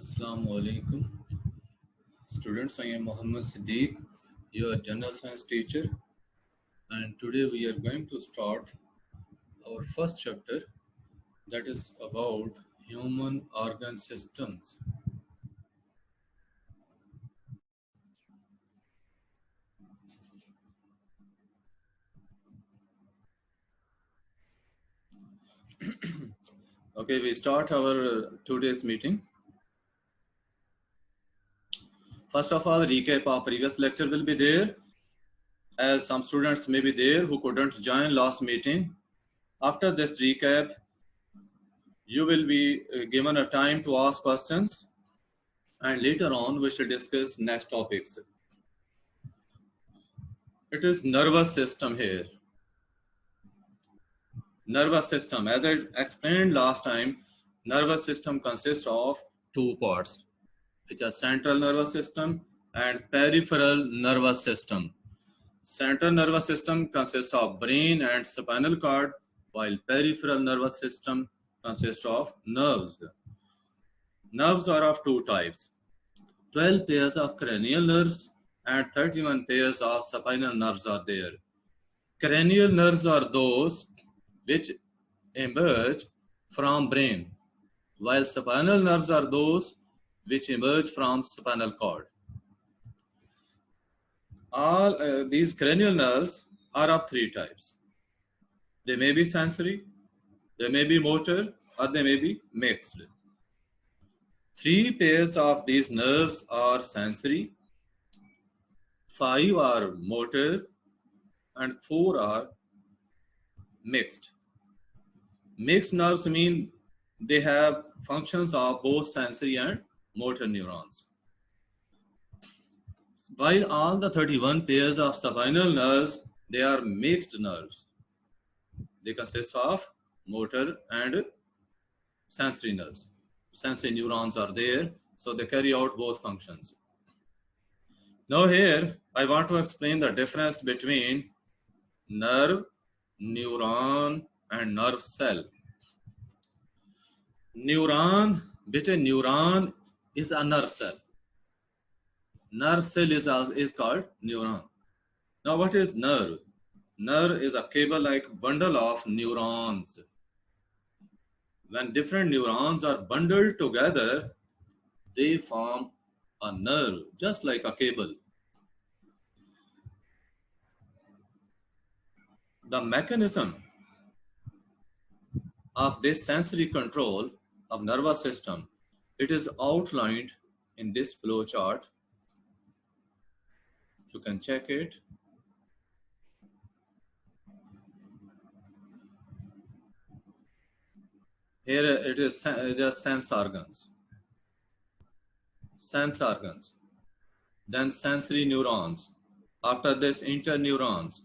Assalamu alaikum. Students, I am Muhammad Siddiq, your general science teacher, and today we are going to start our first chapter that is about human organ systems. Okay, we start our today's meeting. First of all, recap of previous lecture will be there, as some students may be there who couldn't join last meeting. After this recap, you will be given a time to ask questions, and later on we shall discuss next topics. It is nervous system here. Nervous system, as I explained last time, nervous system consists of two parts, which are central nervous system and peripheral nervous system. Central nervous system consists of brain and spinal cord, while peripheral nervous system consists of nerves. Nerves are of two types: 12 pairs of cranial nerves and 31 pairs of spinal nerves are there. Cranial nerves are those which emerge from brain, while spinal nerves are those which emerge from spinal cord. All these cranial nerves are of three types. They may be sensory, they may be motor, or they may be mixed. 3 pairs of these nerves are sensory, 5 are motor, and 4 are mixed. Mixed nerves mean they have functions of both sensory and motor neurons. While all the 31 pairs of spinal nerves, they are mixed nerves. They consist of motor and sensory nerves. Sensory neurons are there, so they carry out both functions. Now here, I want to explain the difference between nerve, neuron, and nerve cell. Neuron is a nerve cell. Nerve cell is called neuron. Now what is nerve? Nerve is a cable-like bundle of neurons. When different neurons are bundled together, they form a nerve, just like a cable. The mechanism of this sensory control of nervous system, it is outlined in this flow chart. You can check it. Here it is, there are sense organs, then sensory neurons, after this interneurons,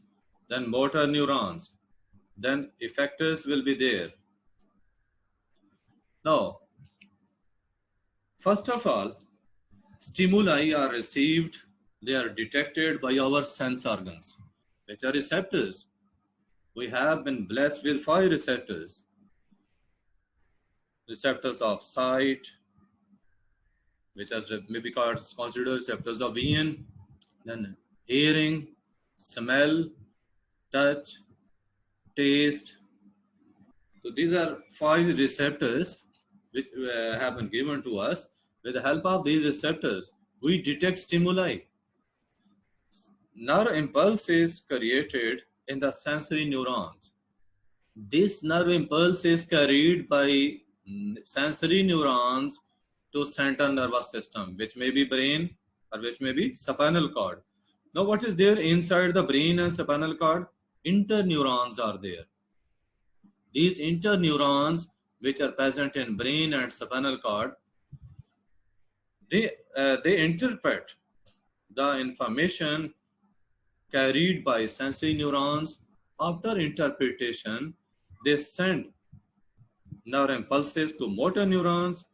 then motor neurons, then effectors will be there. Now, first of all, stimuli are received, they are detected by our sense organs, which are receptors. We have been blessed with 5 receptors. Receptors of sight, which are maybe considered receptors of vision, then hearing, smell, touch, taste. So these are 5 receptors which have been given to us. With the help of these receptors, we detect stimuli. Nerve impulse is created in the sensory neurons. This nerve impulse is carried by sensory neurons to central nervous system, which may be brain or which may be spinal cord. Now what is there inside the brain and spinal cord? Interneurons are there. These interneurons, which are present in brain and spinal cord, they interpret the information carried by sensory neurons. After interpretation, they send nerve impulses to motor neurons,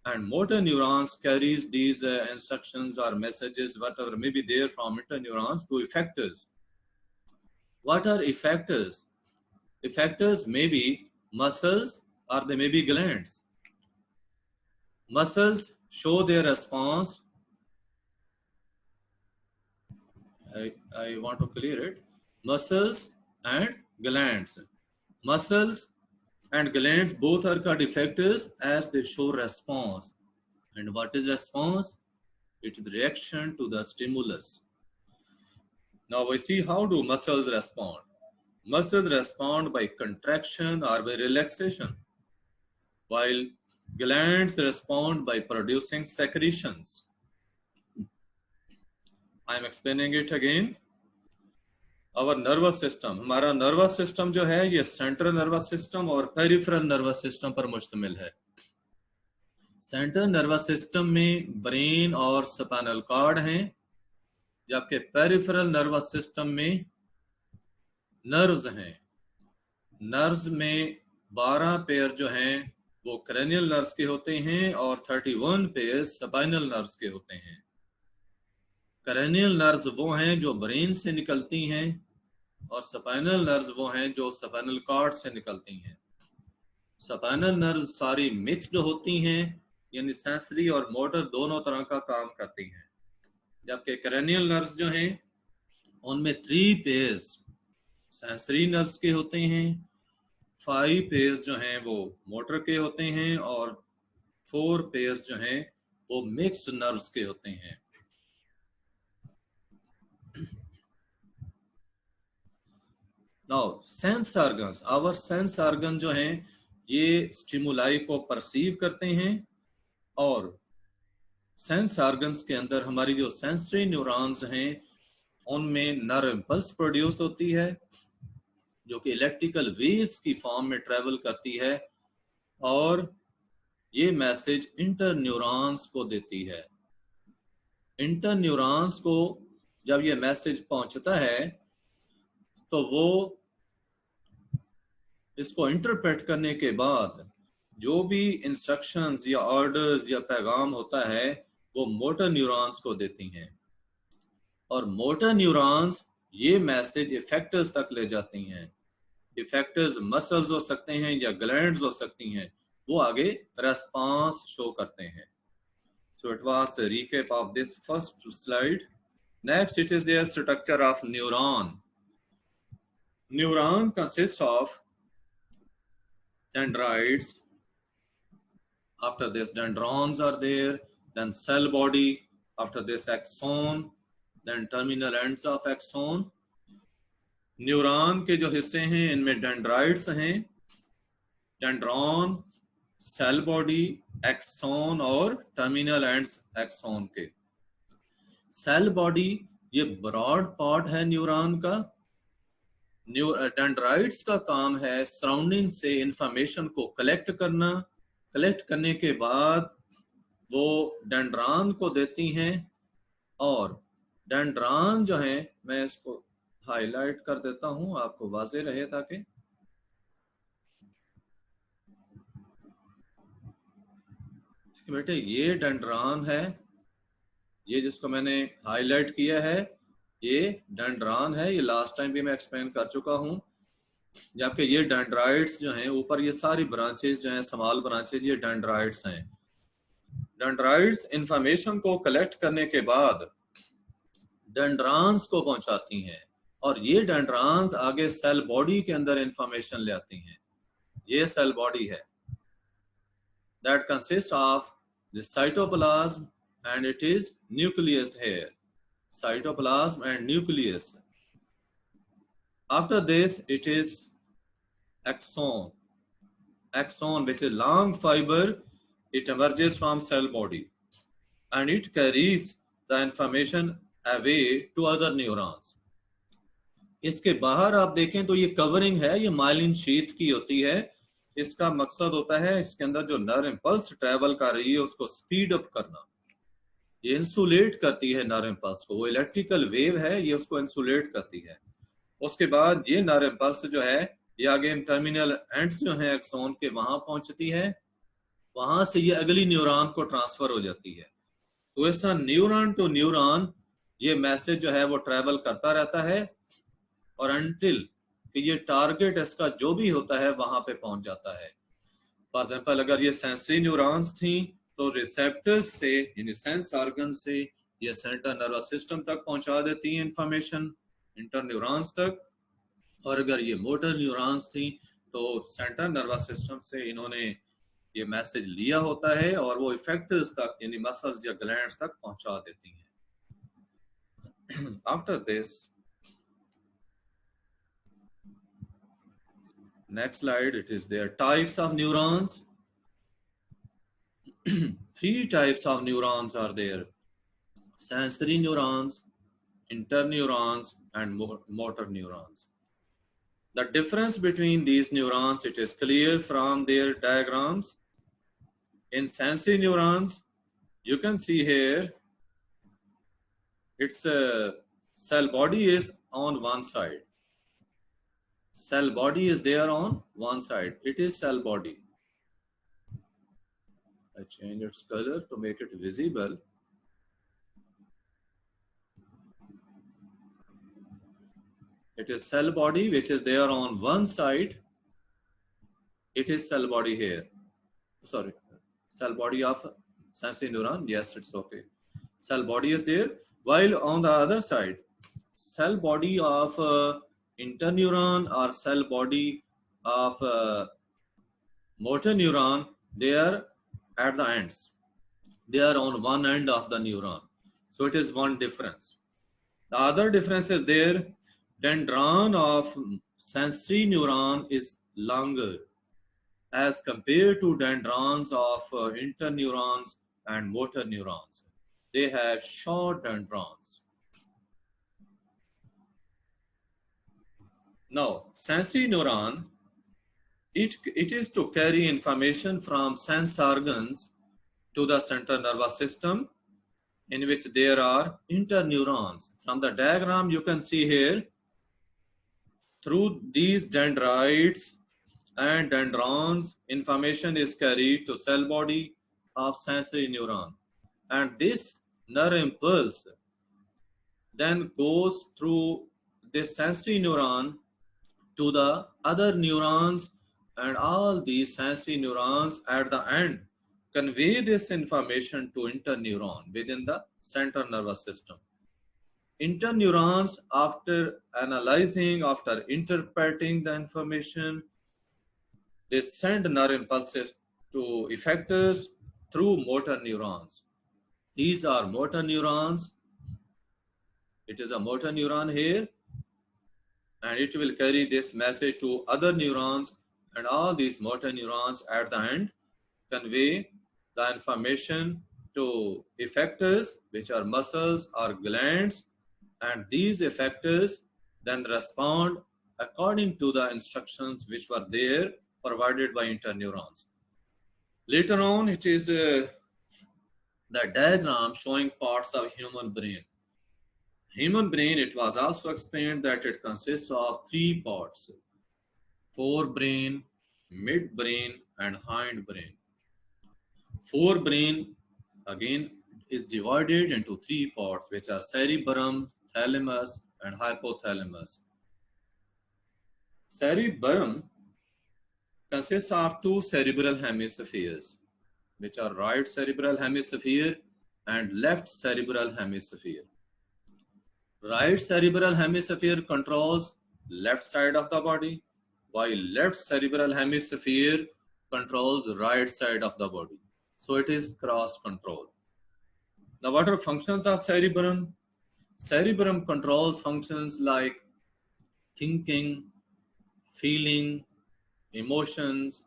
and motor neurons carries these instructions or messages, whatever may be there from interneurons, to effectors. What are effectors? Effectors may be muscles or they may be glands. Muscles show their response. I want to clear it. Muscles and glands. Muscles and glands both are called effectors as they show response. And what is response? It is reaction to the stimulus. Now we see how do muscles respond. Muscles respond by contraction or by relaxation, while glands respond by producing secretions. I am explaining it again. Our nervous system, हमारा nervous system जो है ये central nervous system और peripheral nervous system पर मुश्तमिल है. Central nervous system में brain और स्पाइनल कॉर्ड हैं, जबकि पेरिफेरल नर्वस सिस्टम में नर्व्स हैं. नर्व्स में 12 पेयर जो हैं वो क्रेनियल नर्व्स के होते हैं और 31 पेयर स्पाइनल नर्व्स के होते हैं. क्रेनियल नर्व्स वो हैं जो ब्रेन से निकलती हैं और स्पाइनल नर्व्स वो हैं जो स्पाइनल कॉर्ड से निकलती हैं. स्पाइनल नर्व्स सारी मिक्स्ड होती हैं, यानी सेंसरी और मोटर दोनों तरह का काम करती हैं, जबकि क्रेनियल नर्व्स जो हैं उनमें 3 पेयर्स सेंसरी नर्व्स के होते हैं, 5 पेयर्स जो हैं वो मोटर के होते हैं और 4 पेयर्स जो हैं वो मिक्स्ड नर्व्स के होते हैं. Now sense organs, our sense organ जो हैं ये स्टिमुलाई को परसीव करते हैं और सेंस ऑर्गन्स के अंदर हमारी जो सेंसरी न्यूरॉन्स हैं उनमें नर्व इम्पल्स प्रोड्यूस होती है जो कि इलेक्ट्रिकल वेव्स की फॉर्म में ट्रेवल करती है और ये मैसेज इंटर न्यूरॉन्स को देती है. इंटर न्यूरॉन्स को जब ये मैसेज पहुंचता है तो वो इसको इंटरप्रेट करने के बाद जो भी इंस्ट्रक्शंस या ऑर्डर्स या पैगाम होता है वो मोटर न्यूरॉन्स को देती हैं और मोटर न्यूरॉन्स ये मैसेज इफेक्टर्स तक ले जाती हैं. इफेक्टर्स मसल्स हो सकते हैं या ग्लैंड्स हो सकती हैं, वो आगे रेस्पॉन्स शो करते हैं. So it was a recap of this first slide. Next, it is their structure of neuron. Neuron consists of dendrites. After this, dendrons are there. Then cell body. After this, axon. Then terminal ends of axon. Neuron के जो हिस्से हैं इनमें dendrites हैं, dendron, cell body, axon और terminal ends axon के. Cell body ये broad part है न्यूरॉन का. डेंड्राइट्स का काम है सराउंडिंग से इंफॉर्मेशन को कलेक्ट करना. कलेक्ट करने के बाद वो डेंड्रॉन को देती हैं और डेंड्रॉन जो है, मैं इसको हाईलाइट कर देता हूं आपको वाज़ेह रहे ताकि बेटे ये डेंड्रॉन है, ये जिसको मैंने हाईलाइट किया है ये डेंड्रॉन है. ये लास्ट टाइम भी मैं एक्सप्लेन कर चुका हूं. जबकि ये डेंड्राइट्स जो हैं ऊपर ये सारी ब्रांचेस जो हैं स्मॉल ब्रांचेस ये डेंड्राइट्स हैं. डेंड्राइट्स इंफॉर्मेशन को कलेक्ट करने के बाद डेंड्रॉन्स को पहुंचाती हैं और ये डेंड्रॉन्स आगे सेल बॉडी के अंदर इंफॉर्मेशन ले आती हैं. ये सेल बॉडी है that consists of the cytoplasm and it is nucleus here. Cytoplasm and nucleus. After this, it is axon. Axon, which is long fiber, it emerges from cell body and it carries the information away to other neurons. इसके बाहर आप देखें तो ये covering है, ये myelin sheath की होती है. इसका मकसद होता है इसके अंदर जो नर्व इम्पल्स ट्रेवल कर रही है उसको स्पीड अप करना. ये इंसुलेट करती है नर्व इम्पल्स को. वो इलेक्ट्रिकल वेव है, ये उसको इंसुलेट करती है. उसके बाद ये नर्व इम्पल्स जो है ये आगे टर्मिनल एंड्स जो है एक्सोन के वहां पहुंचती है. वहां से ये अगली न्यूरॉन को ट्रांसफर हो जाती है. तो ऐसा न्यूरॉन टू न्यूरॉन ये मैसेज जो है वो ट्रेवल करता रहता है और अनटिल कि ये टारगेट इसका जो भी होता है वहां पे पहुंच जाता है. फॉर एग्जाम्पल अगर ये सेंसरी न्यूरॉन्स थी तो रिसेप्टर्स से यानी सेंस ऑर्गन से ये सेंट्रल नर्वस सिस्टम तक पहुंचा देती है इंफॉर्मेशन, इंटर न्यूरॉन्स तक। और अगर ये मोटर न्यूरॉन्स थी तो सेंट्रल नर्वस सिस्टम से इन्होंने ये मैसेज लिया होता है और वो इफेक्टर्स तक यानी मसल्स या ग्लैंड्स तक पहुंचा देती हैं। After this, next slide, it is their types of neurons. Three types of neurons are there: sensory neurons, interneurons, and motor neurons. The difference between these neurons, it is clear from their diagrams. In sensory neurons, you can see here, its cell body is on one side. Cell body is there on one side. It is cell body. I change its color to make it visible. It is cell body which is there on one side. It is cell body here. Sorry, cell body of sensory neuron. Yes, it's okay. Cell body is there. While on the other side, cell body of interneuron or cell body of motor neuron, they are at the ends. They are on one end of the neuron. So it is one difference. The other difference is there. Dendron of sensory neuron is longer as compared to dendrons of interneurons and motor neurons. They have short dendrons. Now, sensory neuron, it is to carry information from sense organs to the central nervous system, in which there are interneurons. From the diagram you can see here, through these dendrites and dendrons, information is carried to cell body of sensory neuron. And this nerve impulse then goes through this sensory neuron to the other neurons, and all these sensory neurons at the end convey this information to interneuron within the central nervous system. Interneurons, after analyzing, after interpreting the information, they send nerve impulses to effectors through motor neurons. These are motor neurons. It is a motor neuron here, and it will carry this message to other neurons, and all these motor neurons at the end convey the information to effectors, which are muscles or glands, and these effectors then respond according to the instructions which were there provided by interneurons. Later on, it is the diagram showing parts of human brain. Human brain, it was also explained that it consists of three parts: forebrain, midbrain, and hindbrain. Forebrain, again, is divided into three parts, which are cerebrum, thalamus, and hypothalamus. Cerebrum consists of two cerebral hemispheres, which are right cerebral hemisphere and left cerebral hemisphere. Right cerebral hemisphere controls left side of the body, while left cerebral hemisphere controls right side of the body. So it is cross control. Now, what are functions of cerebrum? Cerebrum controls functions like thinking, feeling, emotions,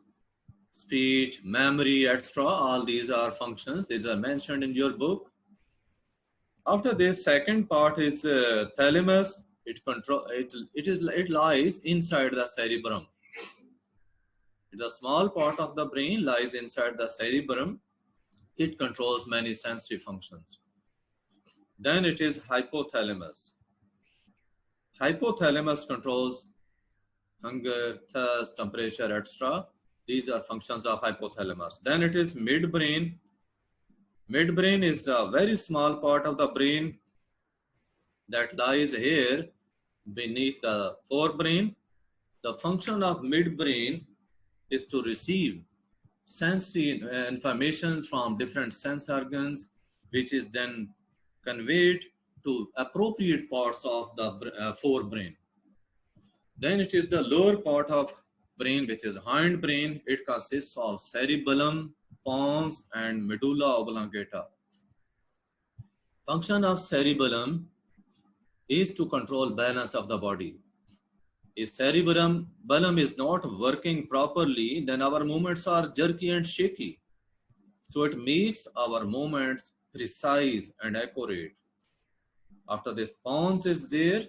speech, memory, etc. All these are functions. These are mentioned in your book. After this, second part is thalamus. It lies inside the cerebrum. It's a small part of the brain, lies inside the cerebrum. It controls many sensory functions. Then it is hypothalamus. Hypothalamus controls hunger, thirst, temperature, etc. These are functions of hypothalamus. Then it is midbrain. Midbrain is a very small part of the brain that lies here beneath the forebrain. The function of midbrain is to receive sensory informations from different sense organs, which is then conveyed to appropriate parts of the forebrain. Then it is the lower part of brain, which is hindbrain. It consists of cerebellum, pons, and medulla oblongata. Function of cerebellum is to control balance of the body. If cerebellum is not working properly, then our movements are jerky and shaky. So it makes our movements precise and accurate. After this pons is there,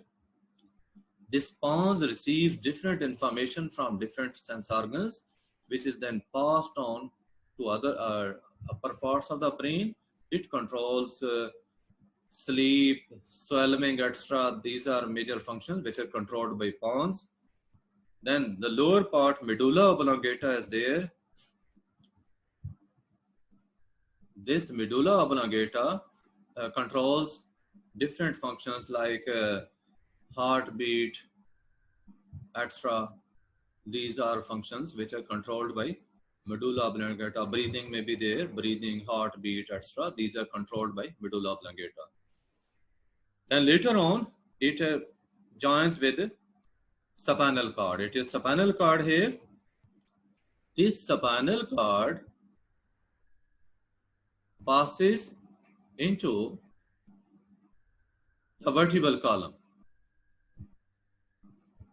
this pons receives different information from different sense organs, which is then passed on to other upper parts of the brain. It controls sleep, swallowing, etc. These are major functions which are controlled by pons. Then the lower part, medulla oblongata, is there. This medulla oblongata controls different functions like heartbeat, etc. These are functions which are controlled by medulla oblongata. Breathing may be there, breathing, heartbeat, etc. These are controlled by medulla oblongata. Then later on, it joins with spinal cord. It is spinal cord here. This spinal cord passes into the vertebral column.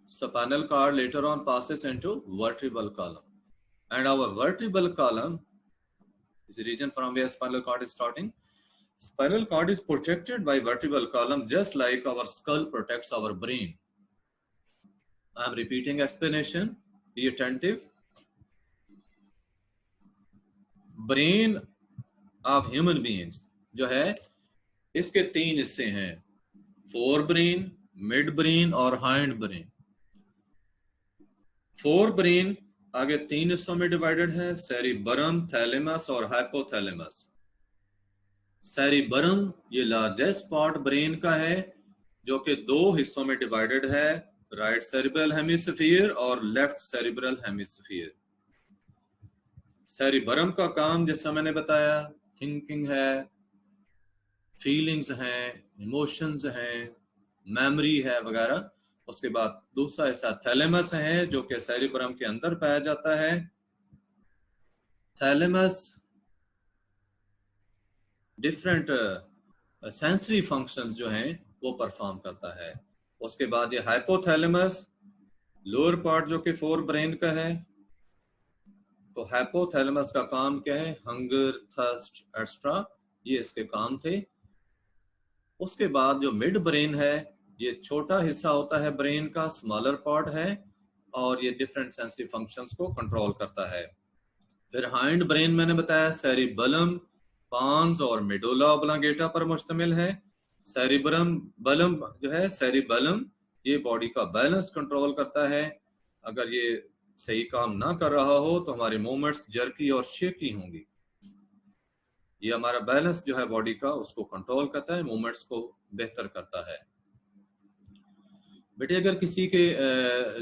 Spinal cord later on passes into vertebral column. And our vertebral column is the region from where spinal cord is starting. Spinal cord is protected by vertebral column just like our skull protects our brain. I am repeating explanation. Be attentive. Brain of human beings जो है इसके 3 हिस्से हैं, fore brain, mid brain और hind brain. Fore brain आगे 3 हिस्सों में divided है, सेरिबरम, थैलेमस और हाइपोथैलेमस. सेरिबरम ये लार्जेस्ट पार्ट ब्रेन का है जो कि 2 हिस्सों में डिवाइडेड है, राइट सेरिब्रल हेमिस्फीयर और लेफ्ट सेरिब्रल हेमिस्फीयर. सेरिबरम का काम जैसा मैंने बताया, थिंकिंग है, फीलिंग्स हैं, इमोशंस हैं, मेमोरी है वगैरह. उसके बाद दूसरा हिस्सा थैलेमस है जो कि सेरिबरम के अंदर पाया जाता है. थैलेमस डिफरेंट सेंसरी फंक्शंस जो हैं वो परफॉर्म करता है. उसके बाद ये हाइपोथैलेमस लोअर पार्ट जो कि फोर ब्रेन का है. तो हाइपोथैलेमस का काम क्या है, हंगर, थर्स्ट एक्स्ट्रा, ये इसके काम थे. उसके बाद जो मिड ब्रेन है ये छोटा हिस्सा होता है ब्रेन का, स्मॉलर पार्ट है और ये डिफरेंट सेंसरी फंक्शंस को कंट्रोल करता है. फिर हाइंड ब्रेन मैंने बताया सेरिबलम, पॉन्स और मेडुला ऑब्लांगेटा पर मुश्तमिल है. सेरिबरम जो है, सेरिबलम ये बॉडी का बैलेंस कंट्रोल करता है. अगर ये सही काम ना कर रहा हो तो हमारे मूवमेंट्स जर्की और शेकी होंगी. ये हमारा बैलेंस जो है बॉडी का उसको कंट्रोल करता है, मूवमेंट्स को बेहतर करता है. बेटे अगर किसी के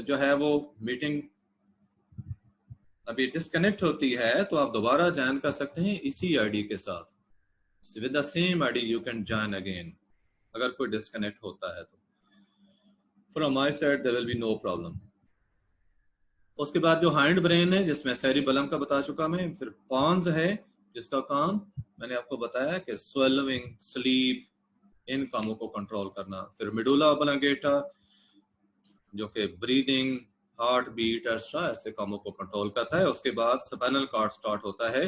जो है वो मीटिंग अभी डिस्कनेक्ट होती है तो आप दोबारा ज्वाइन कर सकते हैं इसी आईडी के साथ. With the same ID you can join again अगर कोई डिस्कनेक्ट होता है तो. From my side there will be no problem. उसके बाद जो हाइंड ब्रेन है जिसमें सेरिबलम का बता चुका मैं. फिर पॉन्स है जिसका काम मैंने आपको बताया कि स्वेलविंग, स्लीप, इन कामों को कंट्रोल करना. फिर मेडुला ऑब्लांगेटा जो कि ब्रीदिंग, हार्ट बीट एक्स्ट्रा ऐसे कामों को कंट्रोल करता है. उसके बाद स्पाइनल कॉर्ड स्टार्ट होता है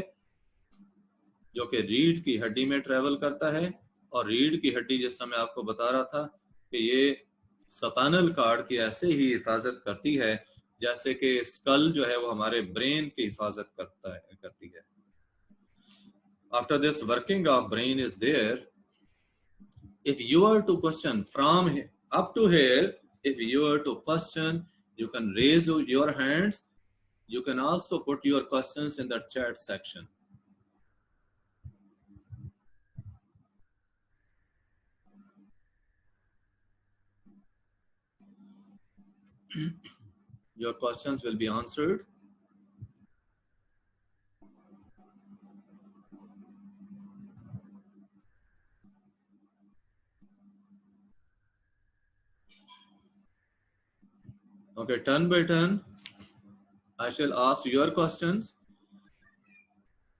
जो कि रीढ़ की हड्डी में ट्रेवल करता है. और रीढ़ की हड्डी जैसा मैं आपको बता रहा था कि ये स्पाइनल कॉर्ड की ऐसे ही हिफाजत करती है जैसे कि स्कल जो है वो हमारे ब्रेन की हिफाजत करती है. After this working of brain is there. If you are to question from up to here, if you are to question, you can raise your hands. You can also put your questions in the chat section. Your questions will be answered. Okay, turn by turn. I shall ask your questions.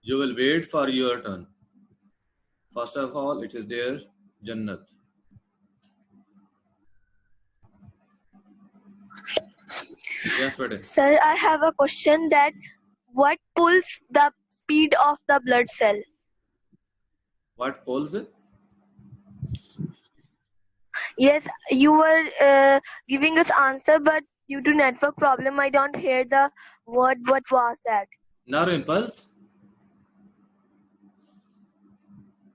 You will wait for your turn. First of all, it is there, Jannat. Yes, better. Sir, I have a question that what pulls the speed of the blood cell? What pulls it? Yes, you were giving us answer, but due to network problem, I don't hear the word. What was that? Nerve impulse.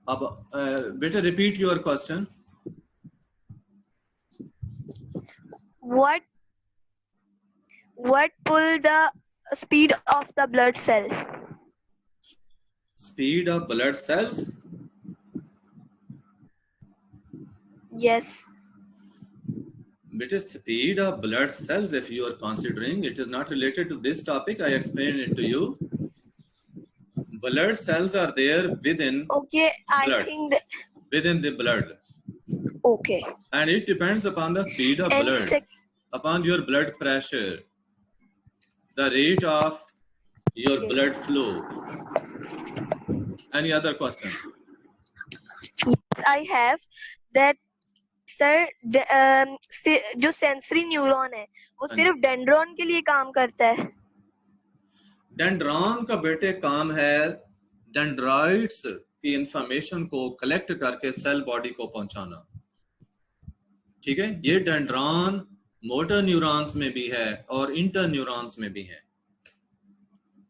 अब better repeat your question. What pull the speed of the blood cell? Speed of blood cells. Yes. Better speed of blood cells. If you are considering, it is not related to this topic. I explained it to you. Blood cells are there within. Okay, blood. I think that. Within the blood. Okay. And it depends upon the speed of And blood, upon your blood pressure, the rate of your blood flow. Any other question? Yes, I have that. Sir जो sensory neuron है वो सिर्फ dendron के लिए काम करता है? Dendron का बेटे काम है डेंड्राइट्स की इंफॉर्मेशन को कलेक्ट करके सेल बॉडी को पहुंचाना. ठीक है, ये डेंड्रॉन मोटर न्यूरॉन्स में भी है और इंटर न्यूरॉन्स में भी है.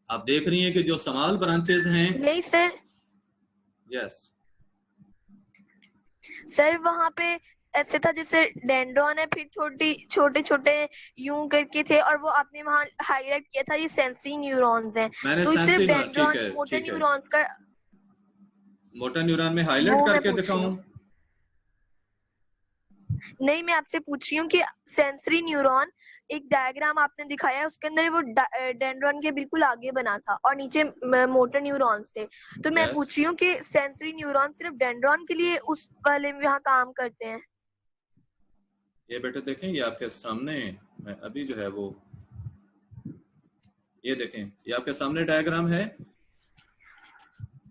आप देख रही हैं कि जो स्मॉल ब्रांचेस हैं. नहीं सर. यस सर, वहां पे ऐसे था जैसे डेंड्रॉन है, फिर छोटे छोटे यूं करके थे, और वो आपने वहां हाईलाइट किया था ये सेंसरी न्यूरॉन्स हैं. तो सिर्फ डेंड्रॉन मोटर न्यूरॉन्स का. मोटर न्यूरॉन में हाईलाइट करके दिखाऊं? नहीं, मैं आपसे पूछ रही हूँ कि सेंसरी न्यूरॉन एक डायग्राम आपने दिखाया है, उसके अंदर वो डेंड्रॉन के बिल्कुल आगे बना था और नीचे मोटर न्यूरॉन्स थे. तो मैं पूछ रही हूँ कि सेंसरी न्यूरॉन सिर्फ डेंड्रॉन के लिए उस वाले में यहाँ काम करते हैं? ये बेटे देखें, ये आपके सामने मैं अभी जो है वो ये देखें, ये आपके सामने डायग्राम है,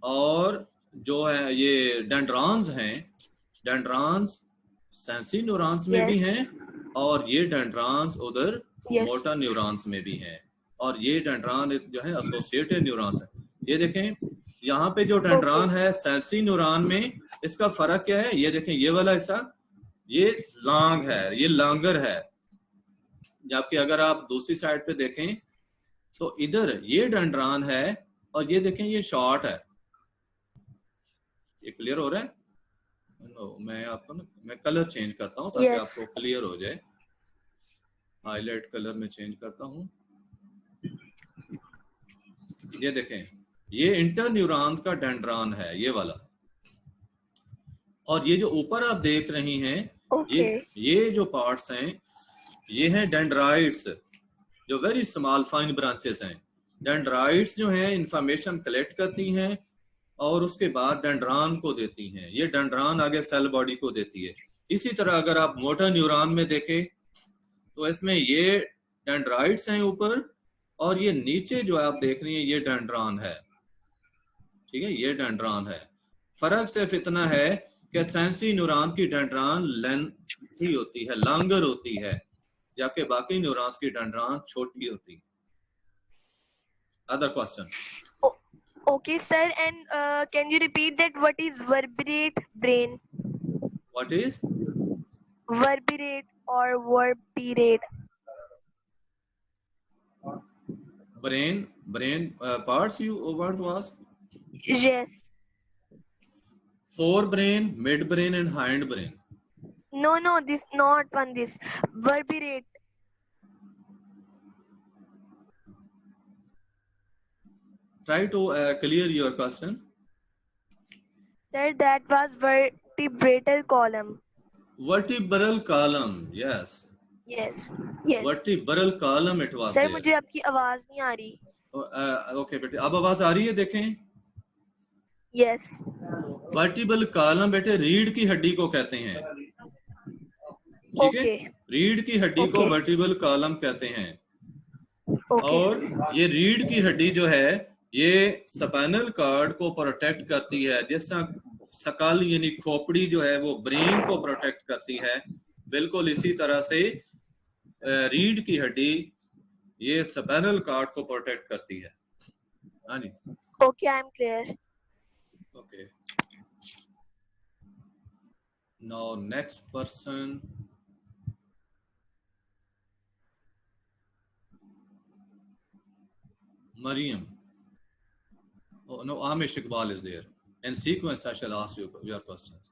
और जो है ये डेंड्रॉन्स हैं. डेंड्रॉन्स सेंसरी न्यूरॉन्स में भी हैं, और ये डेंड्रॉन्स उधर मोटर न्यूरॉन्स में भी हैं, और ये डेंड्रॉन जो है एसोसिएटेड न्यूरॉन्स है. ये देखें, यहाँ पे जो डेंड्रॉन है सेंसरी न्यूरॉन में, इसका फर्क क्या है? ये देखें, ये वाला हिस्सा ये लॉन्ग है, ये लॉन्गर है, जबकि अगर आप दूसरी साइड पे देखें तो इधर ये डेंड्रॉन है और ये देखें ये शॉर्ट है. ये क्लियर हो रहा है? मैं आपको मैं कलर चेंज करता हूँ ताकि आपको क्लियर हो जाए. हाईलाइट कलर में चेंज करता हूँ. ये देखें, ये इंटर न्यूरॉन का डेंड्रॉन है, ये वाला. और ये जो ऊपर आप देख रही हैं, ये जो पार्ट्स हैं, ये हैं डेंड्राइट्स, जो वेरी स्मॉल फाइन ब्रांचेस हैं. डेंड्राइट्स जो हैं इंफॉर्मेशन कलेक्ट करती हैं और उसके बाद डेंड्रॉन को देती हैं. ये डेंड्रॉन आगे सेल बॉडी को देती है. इसी तरह अगर आप मोटर न्यूरॉन में देखें तो इसमें ये डेंड्राइट्स हैं ऊपर, और ये नीचे जो आप देख रही हैं ये डेंड्रॉन है. ठीक है, ये डेंड्रॉन है. फर्क सिर्फ इतना है कि सेंसरी न्यूरॉन की डेंड्रॉन लेंथी होती है, लॉन्गर होती है, जबकि बाकी न्यूरॉन्स की डेंड्रॉन छोटी होती है. Other question? Okay, sir, and can you repeat that? What is vertebrate brain? What is vertebrate or vertebrate? Brain parts you want to ask? Yes. Forebrain, midbrain, and hindbrain. No, this not one. This vertebrate. Try to clear your question. Sir, that was vertebral column. Vertebral column, yes. Yes. Vertebral column it was. Sir, there. मुझे आपकी आवाज नहीं आ रही. Okay बेटे, अब आवाज आ रही है? देखें. Yes. वर्टिबल कॉलम बेटे रीढ़ की हड्डी को कहते हैं. ठीक है, रीढ़ की हड्डी को Okay. वर्टिब्रल कॉलम कहते हैं। Okay. और ये रीढ़ की हड्डी जो है ये स्पाइनल कॉर्ड को प्रोटेक्ट करती है, जैसा सकल यानी खोपड़ी जो है वो ब्रेन को प्रोटेक्ट करती है, बिल्कुल इसी तरह से रीढ़ की हड्डी ये स्पाइनल कॉर्ड को प्रोटेक्ट करती है। हाँ जी। Okay, I am clear. Okay. Now next person. Mariam. Oh no, Amish Iqbal is there. In sequence, I shall ask you your questions.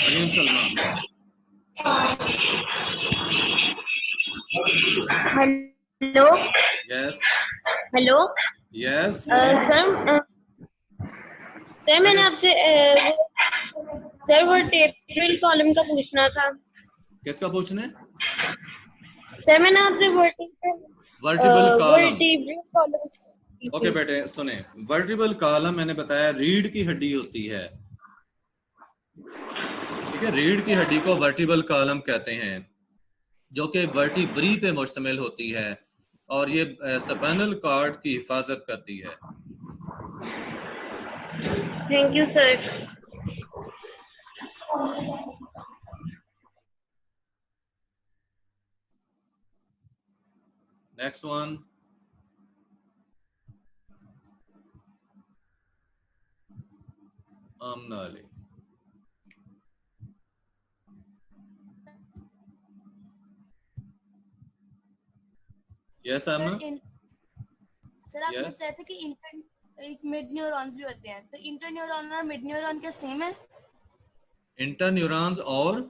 Mariam Salman. Hello. Yes. Hello. Yes. Sir मैंने आपसे sir vertebral column का पूछना था। किसका पूछना है? Sir मैंने आपसे वर्टिब्रल कॉलम। कॉलम। ओके बेटे सुने, वर्टिब्रल कॉलम मैंने बताया रीढ़ की हड्डी होती है, ठीक है। रीढ़ की हड्डी को वर्टिब्रल कॉलम कहते हैं, जो कि वर्टिब्री पे मुश्तमिल होती है और ये स्पाइनल कॉर्ड की हिफाजत करती है। Thank you sir. Next one. Amna Ali. Yes Amna. Sir आप Yes. बताए थे कि एक मिड न्यूरॉन्स भी होते हैं, तो इंटर न्यूरॉन और मिड न्यूरॉन क्या सेम है? इंटर न्यूरॉन्स और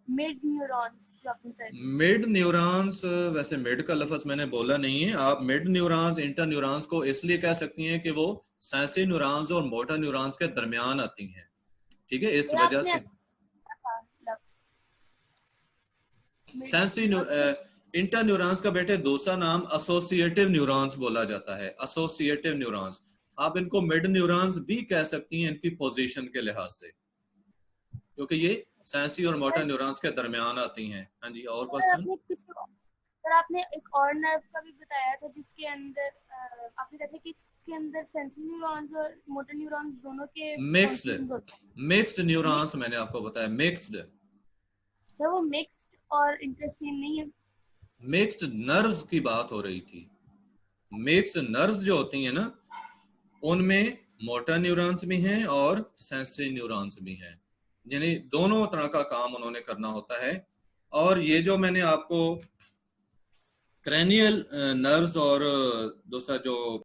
मिड न्यूरॉन्स जो आपने बताए थे। मिड न्यूरॉन्स, वैसे मिड का लफ्ज मैंने बोला नहीं है। आप मिड न्यूरॉन्स इंटर न्यूरॉन्स को इसलिए कह सकती हैं कि वो सेंसरी न्यूरॉन्स और मोटर न्यूरॉन्स के दरमियान आती हैं, ठीक है, इस सर, वजह से। सेंसरी इंटर न्यूरॉन्स का बेटे दूसरा नाम एसोसिएटिव न्यूरॉन्स बोला जाता है। एसोसिएटिव न्यूरॉन्स, आप इनको मिड न्यूरॉन्स भी कह सकती हैं इनकी पोजीशन के लिहाज से, क्योंकि ये सेंसरी और मोटर न्यूरॉन्स के दरमियान आती हैं। हाँ जी, और क्वेश्चन? सर आपने एक और नर्व का भी बताया था जिसके अंदर आपने कहा था कि इसके अंदर सेंसरी न्यूरॉन्स और मोटर न्यूरॉन्स दोनों के मिक्स्ड न्यूरॉन्स मैंने आपको बताया। मिक्स्ड सर वो मिक्स्ड और इंटरसेम नहीं है। मिक्स्ड नर्व्स की बात हो रही थी। मिक्स्ड नर्व्स जो होती हैं ना, उनमें मोटर न्यूरॉन्स भी हैं और सेंसरी न्यूरॉन्स भी हैं, यानी दोनों तरह का काम उन्होंने करना होता है। और ये जो मैंने आपको क्रैनियल नर्व्स और दूसरा जो